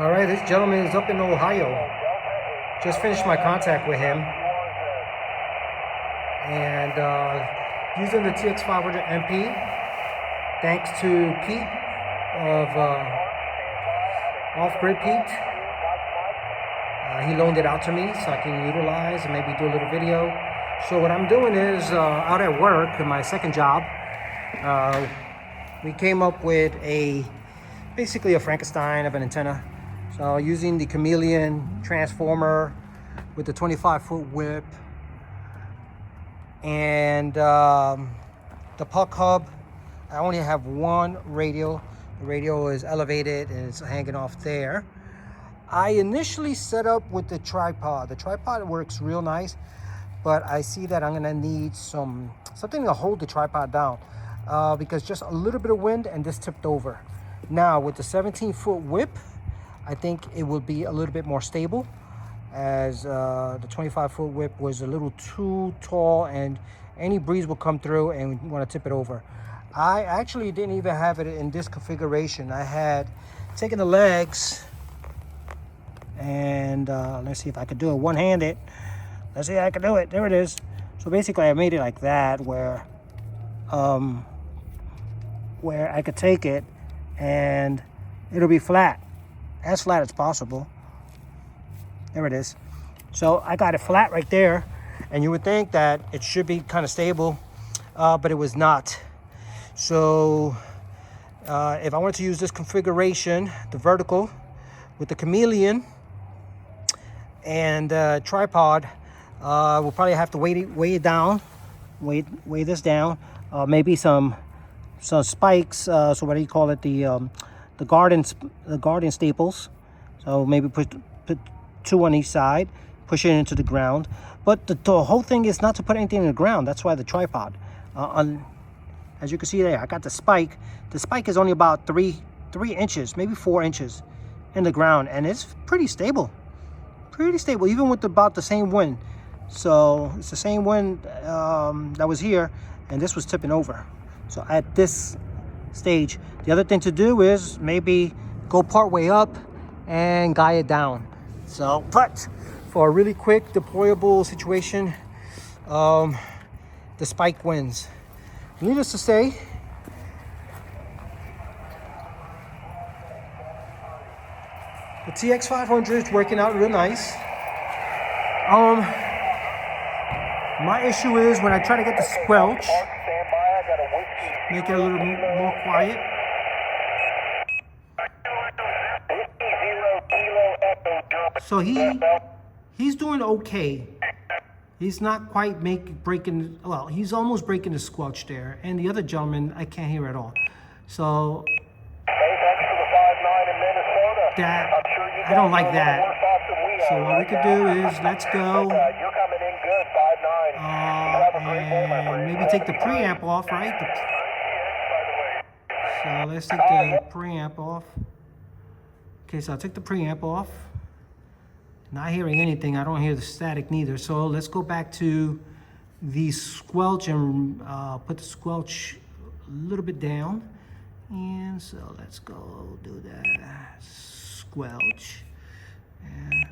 All right, this gentleman is up in Ohio. Just finished my contact with him. And using the TX500 MP, thanks to Pete of Off-Grid Pete. He loaned it out to me so I can utilize and maybe do a little video. So what I'm doing is, out at work, in my second job, we came up with basically a Frankenstein of an antenna. So using the chameleon transformer with the 25-foot whip and the puck hub. I only have one radio. The radio is elevated and it's hanging off there. I initially set up with the tripod. The tripod works real nice, but I see that I'm gonna need something to hold the tripod down because just a little bit of wind and this tipped over. Now with the 17-foot whip, I think it will be a little bit more stable, as the 25-foot whip was a little too tall and any breeze will come through and want to tip it over. I actually didn't even have it in this configuration. I had taken the legs and let's see if I could do it one-handed. Let's see if I can do it. There it is. So basically I made it like that where I could take it and it'll be flat, as flat as possible. There it is. So I got it flat right there, and you would think that it should be kind of stable, but it was not. So if I wanted to use this configuration, the vertical with the chameleon and tripod, we'll probably have to weigh it down, weigh this down. Maybe some spikes. So what do you call it? The garden staples. So maybe put 2 on each side, push it into the ground. But the whole thing is not to put anything in the ground. That's why the tripod. As you can see there, I got the spike. The spike is only about 3 inches, maybe 4 inches in the ground, and it's pretty stable. Pretty stable, even with about the same wind. So it's the same wind that was here, and this was tipping over. So at this stage, the other thing to do is maybe go part way up and guy it down. So, but for a really quick deployable situation, the spike wins. Needless to say, the TX500 is working out real nice. My issue is when I try to get the squelch, make it a little more quiet. So he's doing okay. He's not quite breaking. Well, he's almost breaking the squelch there. And the other gentleman, I can't hear at all. So that I don't like that. So what we could do is let's go and maybe take the preamp off, right? So let's take the preamp off. Okay, so I'll take the preamp off. Not hearing anything. I don't hear the static neither. So let's go back to the squelch and put the squelch a little bit down. And so let's go do that squelch. And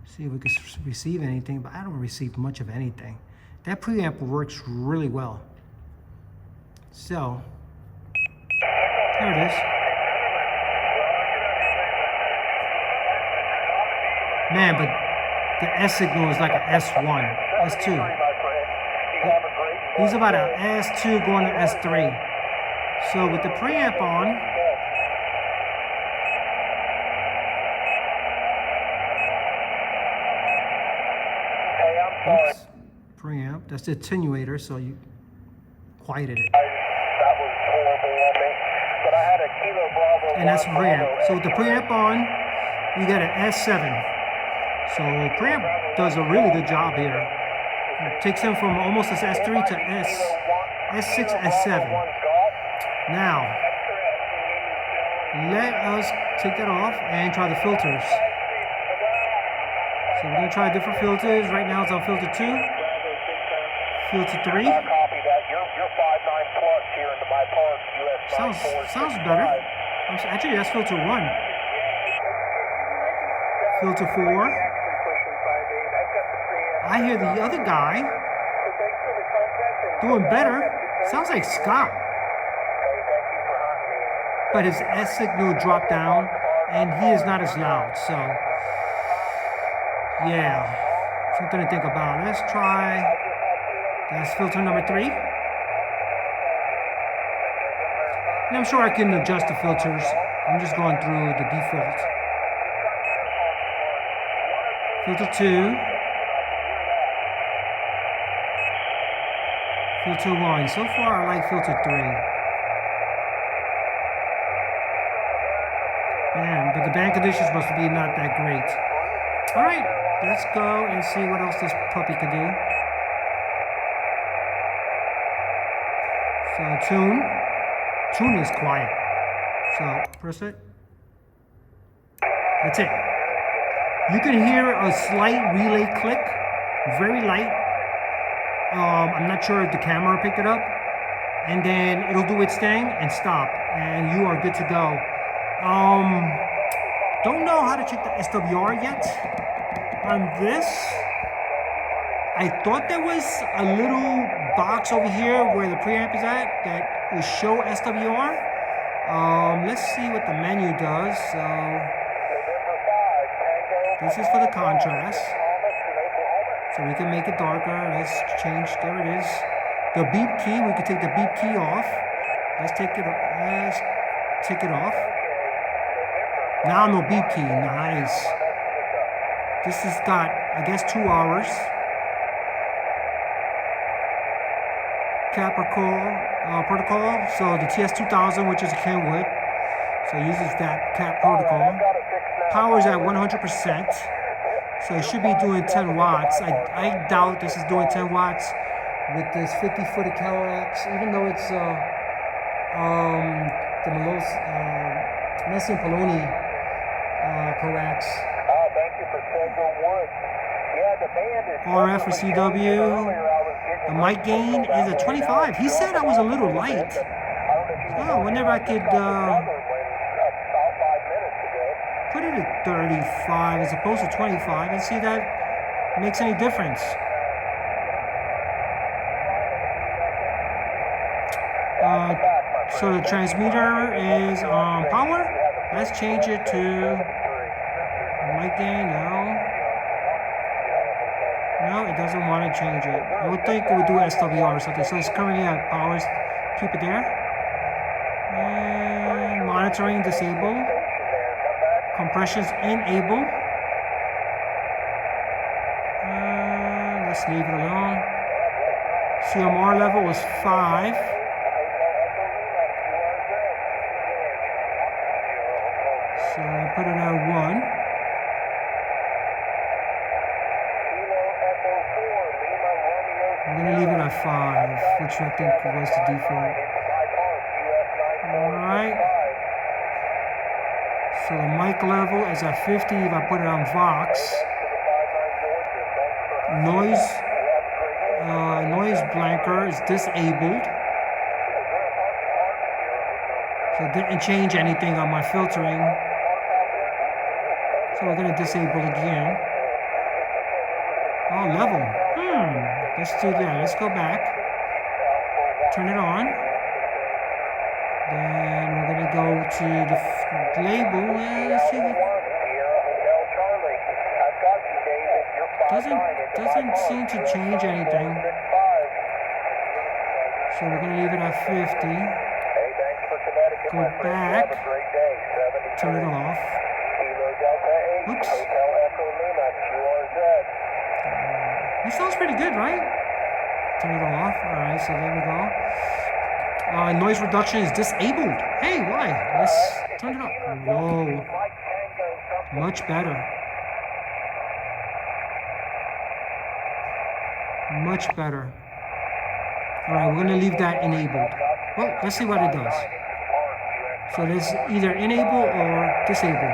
see if we can receive anything, but I don't receive much of anything. That preamp works really well. So there it is. Man, but the S signal is like an S1, S2. He's about an S2 going to S3. So with the preamp on, oops, preamp, that's the attenuator, so you quieted it. And that's preamp. So with the preamp on, you got an S7. So preamp does a really good job here. It takes him from almost as S3 to S6, S7. Now, let us take that off and try the filters. So we're gonna try different filters. Right now it's on filter 2, filter 3. Sounds better. Actually, that's filter 1. Filter 4. I hear the other guy doing better. Sounds like Scott. But his S signal dropped down and he is not as loud. So, yeah, something to think about. Let's try, that's filter number 3. And I'm sure I can adjust the filters. I'm just going through the default. Filter 2. Filter 1. So far, I like filter 3. Man, but the band conditions must be not that great. All right, let's go and see what else this puppy can do. So tune. Tune is quiet. So press it. That's it. You can hear a slight relay click, very light. I'm not sure if the camera picked it up. And then it'll do its thing and stop, and you are good to go. Don't know how to check the SWR yet on this. I thought there was a little box over here where the preamp is at that will show SWR. Let's see what the menu does. So this is for the contrast. So we can make it darker. Let's change, there it is. The beep key, we can take the beep key off. Let's take it off. Now no beep key, nice. This has got, I guess, 2 hours. Cat protocol, so the TS2000, which is a Kenwood, so it uses that cat protocol. Power is at 100%, so it should be doing 10 watts. I doubt this is doing 10 watts with this 50-foot coax, even though it's the Messi and Poloni coax. RF for CW. The mic gain is at 25. He said I was a little light. Oh, whenever I could put it at 35 as opposed to 25 and see if that makes any difference. So the transmitter is on power. Let's change it to mic gain. No, it doesn't want to change it. I would think it would do SWR or something. So it's currently at powers. Keep it there. And monitoring disabled. Compressions enable. Let's leave it alone. CMR level was 5. So I put it at 1. I'm going to leave it at 5, which I think was the default. Alright. So the mic level is at 50 if I put it on Vox. Noise blanker is disabled. So it didn't change anything on my filtering. So we're going to disable again. Oh, level. Let's do that. Let's go back. Turn it on. Then we're going to go to the label. Let's see what... Doesn't seem to change anything. So we're going to leave it at 50. Go back. Turn it off. Oops. It sounds pretty good, right? Turn it off. Alright, so there we go. Noise reduction is disabled. Hey, why? Let's turn it up. Whoa. Much better. Much better. Alright, we're going to leave that enabled. Well, let's see what it does. So this either enable or disable.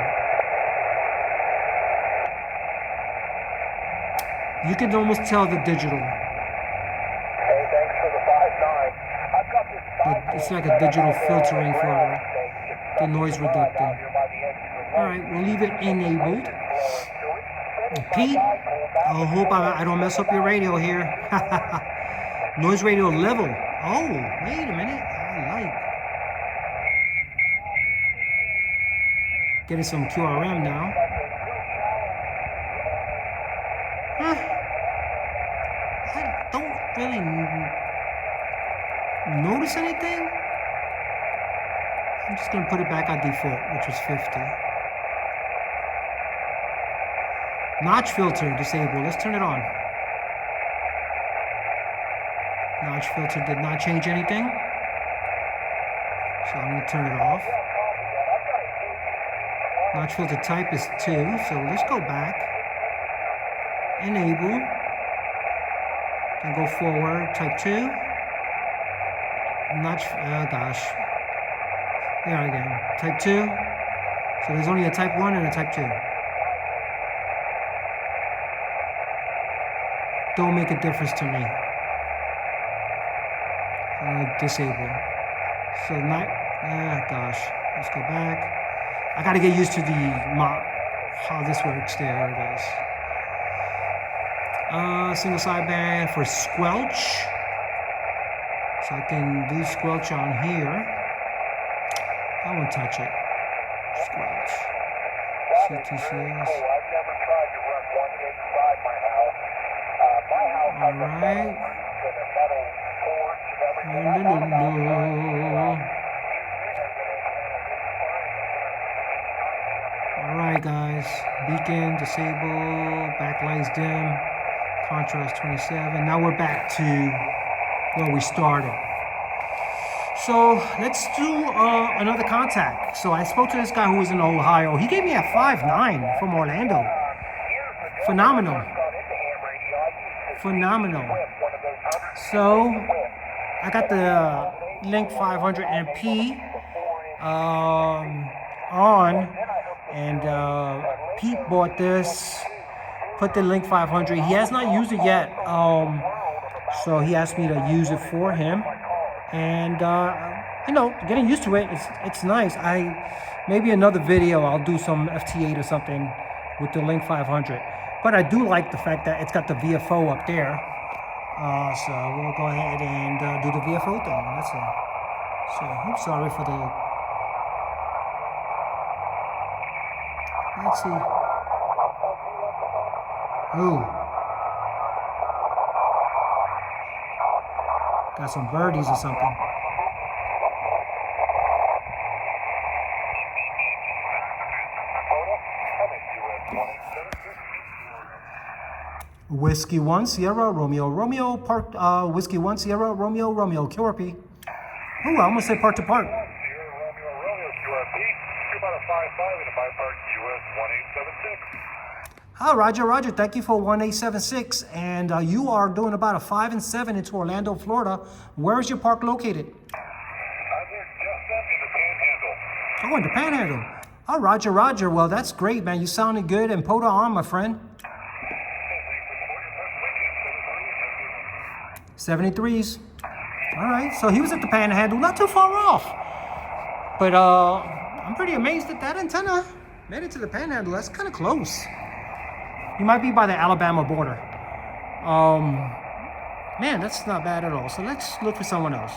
You can almost tell the digital. Hey, thanks for the 5.9. I've got this It's like a digital filtering for the noise reductor. All right, we'll leave it enabled. Pete, I hope I don't mess up your radio here. Noise radio level. Oh, wait a minute. I like. Getting some QRM now. I don't really notice anything. I'm just gonna put it back on default, which was 50. Notch filter disabled. Let's turn it on. Notch filter did not change anything. So I'm gonna turn it off. Notch filter type is 2, so let's go back. Enable. Then go forward, type 2. Notch, oh gosh. There I go. Type 2. So there's only a type 1 and a type 2. Don't make a difference to me. So I'm gonna disable. So not, gosh. Let's go back. I gotta get used to how this works. There it is. Single sideband for squelch. So I can do squelch on here. I won't touch it. Squelch. CTCS. Alright. Alright guys. Beacon disabled. Backlights dim. Contrast 27. Now we're back to where we started. So let's do another contact. So I spoke to this guy who was in Ohio. He gave me a 5.9 from Orlando. Phenomenal. Phenomenal. So I got the Link 500 MP on, and Pete bought this. Put the Link 500. He has not used it yet. So he asked me to use it for him. And you know, getting used to it, it's nice. Maybe another video I'll do some FT8 or something with the Link 500. But I do like the fact that it's got the VFO up there. So we'll go ahead and do the VFO thing. That's all. So I'm sorry for the. Let's see. Ooh. Got some birdies or something. Whiskey 1 Sierra Romeo Romeo Park Whiskey 1 Sierra Romeo Romeo QRP. Ooh, I almost said part to part. Sierra Romeo Romeo QRP. You're about a 5.5 in a bipart US 1876. Roger, Roger. Thank you for 1876. And you are doing about a 5 and 7 into Orlando, Florida. Where is your park located? I'm here just in the Panhandle. Oh, in the Panhandle. Oh, Roger, Roger. Well, that's great, man. You sounded good and POTA on, my friend. 73s. All right, so he was at the Panhandle, not too far off. But I'm pretty amazed that that antenna made it to the Panhandle. That's kind of close. You might be by the Alabama border. Man, that's not bad at all. So let's look for someone else.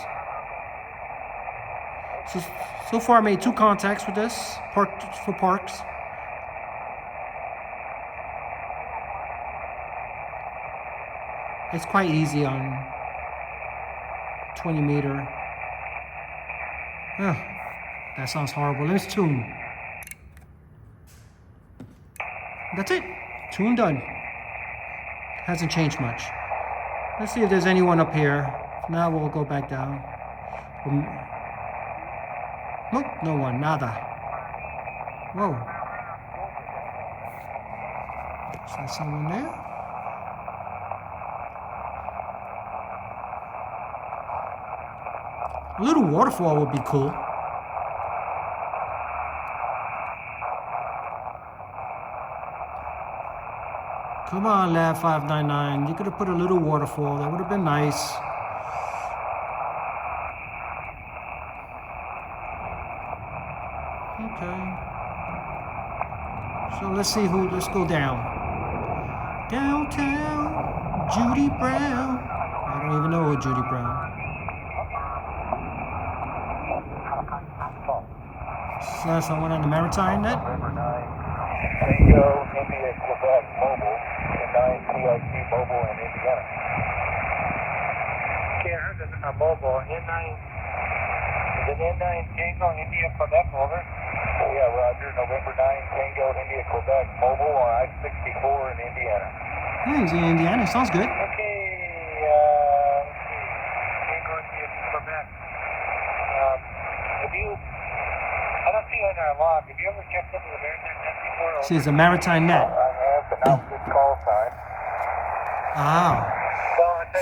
So far I made 2 contacts with this, for parks. It's quite easy on 20 meter. That sounds horrible. Let's tune. That's it. Tune done. Hasn't changed much. Let's see if there's anyone up here. Now we'll go back down. Nope, no one. Nada. Whoa. Is there someone there? A little waterfall would be cool. Come on, Lab 599. You could have put a little waterfall. That would have been nice. Okay. So let's see who. Let's go down. Downtown, Judy Brown. I don't even know Judy Brown. So someone on the Maritime net. November 9, Tango, India, Quebec, mobile, and 9 TX mobile in Indiana. Yeah, I heard a mobile, N9. Is it N9 Tango, India, Quebec, over? Yeah, Roger. November 9, Tango, India, Quebec, mobile on I-64 in Indiana. He's in Indiana. Sounds good. Okay, let's see. Tango, India, Quebec. Have you, I don't see on our log, have you ever checked into the Maritime net before? See, it's a Maritime net. I have, but not this call sign. Ah.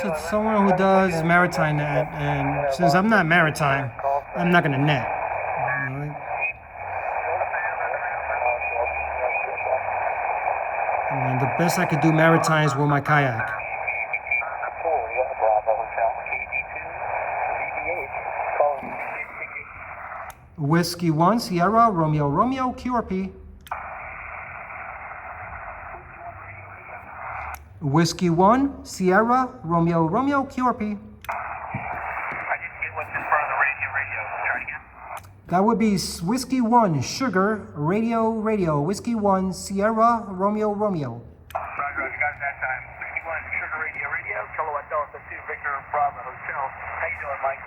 So it's someone who does Maritime net, and since I'm not Maritime, I'm not gonna net. Alright. I mean, the best I could do Maritime is with my kayak. Whiskey 1, Sierra, Romeo, Romeo, QRP. Whiskey 1, Sierra, Romeo, Romeo, QRP. I didn't get what's in front of the radio. Try again. That would be Whiskey 1, Sugar, Radio, Radio. Whiskey 1, Sierra, Romeo, Romeo. Roger, got it that time. 61 Sugar Radio, Kilowatt Delta 2 Victor Bravo Hotel. How you doing, Mike?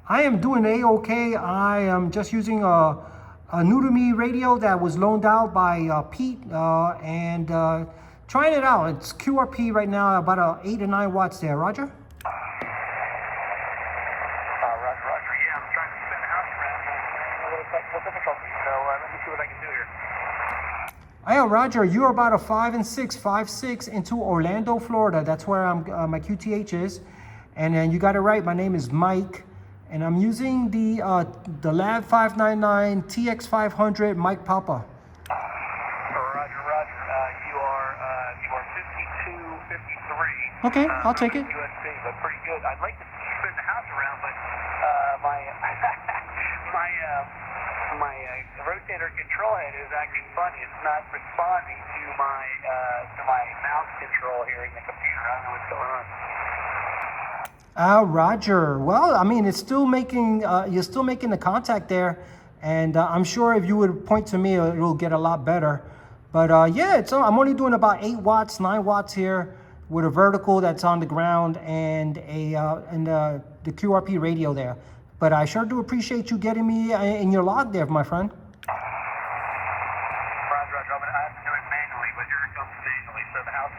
I am doing A-OK. I am just using a new to me radio that was loaned out by Pete and trying it out. It's QRP right now, about 8 to 9 watts there. Roger? Roger. Yeah, I'm trying to spin the house around. A little technical difficulty, so let me see what I can do here. Hey, Roger, you're about a 5 and 6, 5-6 into Orlando, Florida. That's where my QTH is. And then you got it right. My name is Mike. And I'm using the Lab 599 TX500 Mike Papa. Roger. You are 5253. Okay, I'll take it. USC, but pretty good. I'd like to spin the house around, but my rotator control head is acting funny. It's not responding to my mouse control here in the computer. I don't know what's going on. Roger. Well, I mean, it's still making, you're still making the contact there. And I'm sure if you would point to me, it'll get a lot better. But yeah, I'm only doing about 8 watts, 9 watts here with a vertical that's on the ground and the QRP radio there. But I sure do appreciate you getting me in your log there, my friend. Roger. I have to do it manually, but here it comes manually. So the house is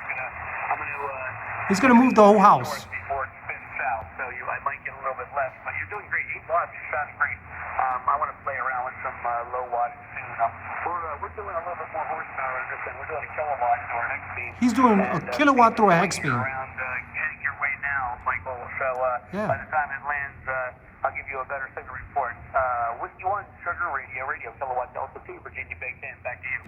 He's gonna move the whole house. Before it spins south, so I might get a little bit less. But you're doing great. 8 watts sounds great. I want to play around with some low watts soon. We're doing a little bit more horsepower in this thing. We're doing a kilowatt through our hex speed. He's doing a kilowatt through a hex speed. Around heading your way now, Michael. So Yeah. By the time it lands, I'll give you a better signal report. Whiskey 1, Sugar Radio, Kilowatt Delta 2, Virginia Big 10. Back to you.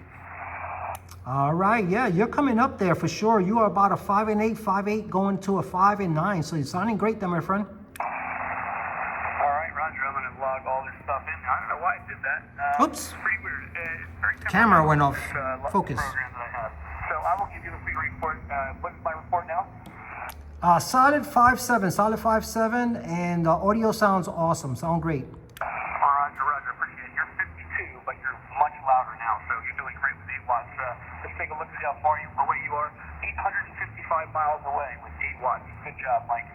All right, yeah, you're coming up there for sure. You are about a 5 and 8, 5-8 going to a 5 and 9. So you're sounding great there, my friend. All right, Roger. I'm going to log all this stuff in. I don't know why I did that. Oops. Pretty weird. It's very Camera went off this, focus. Program that I have. So I will give you the free report. What is my report now? Solid 5.7, solid 5.7, and audio sounds awesome. Sound great. Roger. Appreciate it. You're 52, but you're much louder now, so you're doing great with 8 watts. Just take a look at how far away you are. 855 miles away with 8 watts. Good job, Mike.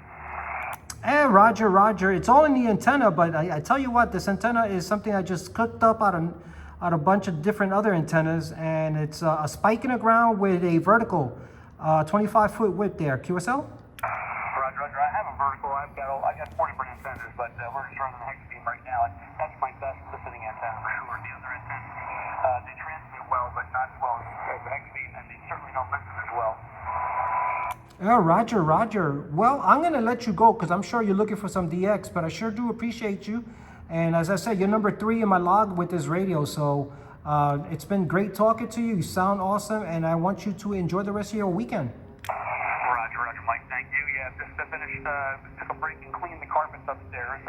Hey, Roger. It's all in the antenna, but I tell you what, this antenna is something I just cooked up out of a bunch of different other antennas, and it's a spike in the ground with a vertical 25-foot width there. QSL? Roger. I have a vertical. I got 40 different antennas, but we're just running the hex beam right now, and that's my best listening antenna for sure. The other antennas, they transmit well, but not as well as the hex beam, and they certainly don't listen as well. Oh, Roger. Well, I'm going to let you go because I'm sure you're looking for some DX, but I sure do appreciate you. And as I said, you're number 3 in my log with this radio, so it's been great talking to you. You sound awesome, and I want you to enjoy the rest of your weekend. Roger, Mike. Thank you. Yeah, just finished, took a break and cleaned the carpets upstairs.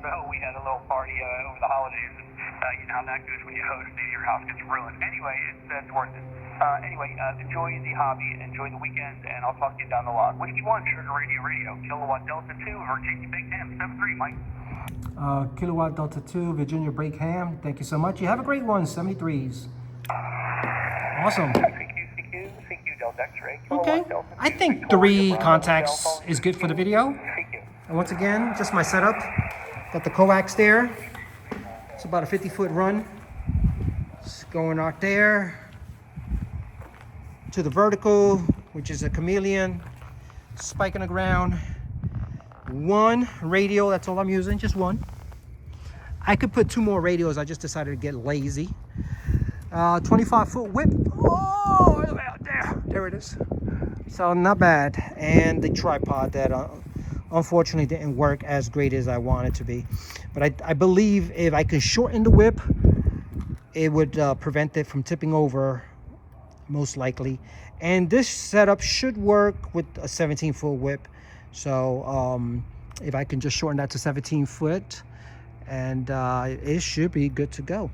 So we had a little party over the holidays. And You know how that goes when you host, your house gets ruined. Anyway, it's worth it. Enjoy the hobby, enjoy the weekend, and I'll talk to you down the line. Whiskey 1, Sugar Radio, Kilowatt Delta 2, Virginia Big Ham, 7-3, Mike. Kilowatt Delta 2, Virginia Break Ham. Thank you so much. You have a great one, 73s. Awesome. CQ, Delta X-ray. Okay. I think 3 contacts is good for the video. And once again, just my setup. Got the coax there. It's about a 50-foot run. It's going out there to the vertical, which is a chameleon. Spike on the ground. 1 radio, that's all I'm using, just 1. I could put 2 more radios, I just decided to get lazy. 25-foot whip. Oh, look out there. There it is. So not bad. And the tripod that unfortunately didn't work as great as I wanted to be. But I believe if I could shorten the whip, it would prevent it from tipping over, most likely. And this setup should work with a 17-foot whip. So if I can just shorten that to 17 foot, and it should be good to go.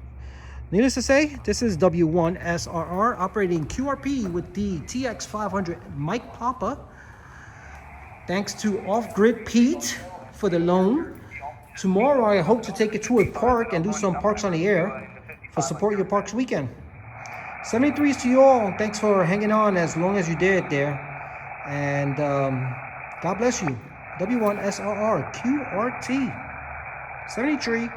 Needless to say, this is W1SRR operating QRP with the TX500 mic popper. Thanks to Off-Grid Pete for the loan. Tomorrow I hope to take it to a park and do some Parks on the Air for Support Your Parks weekend. 73s to you all. Thanks for hanging on as long as you did there. And God bless you. W1SRR QRT 73.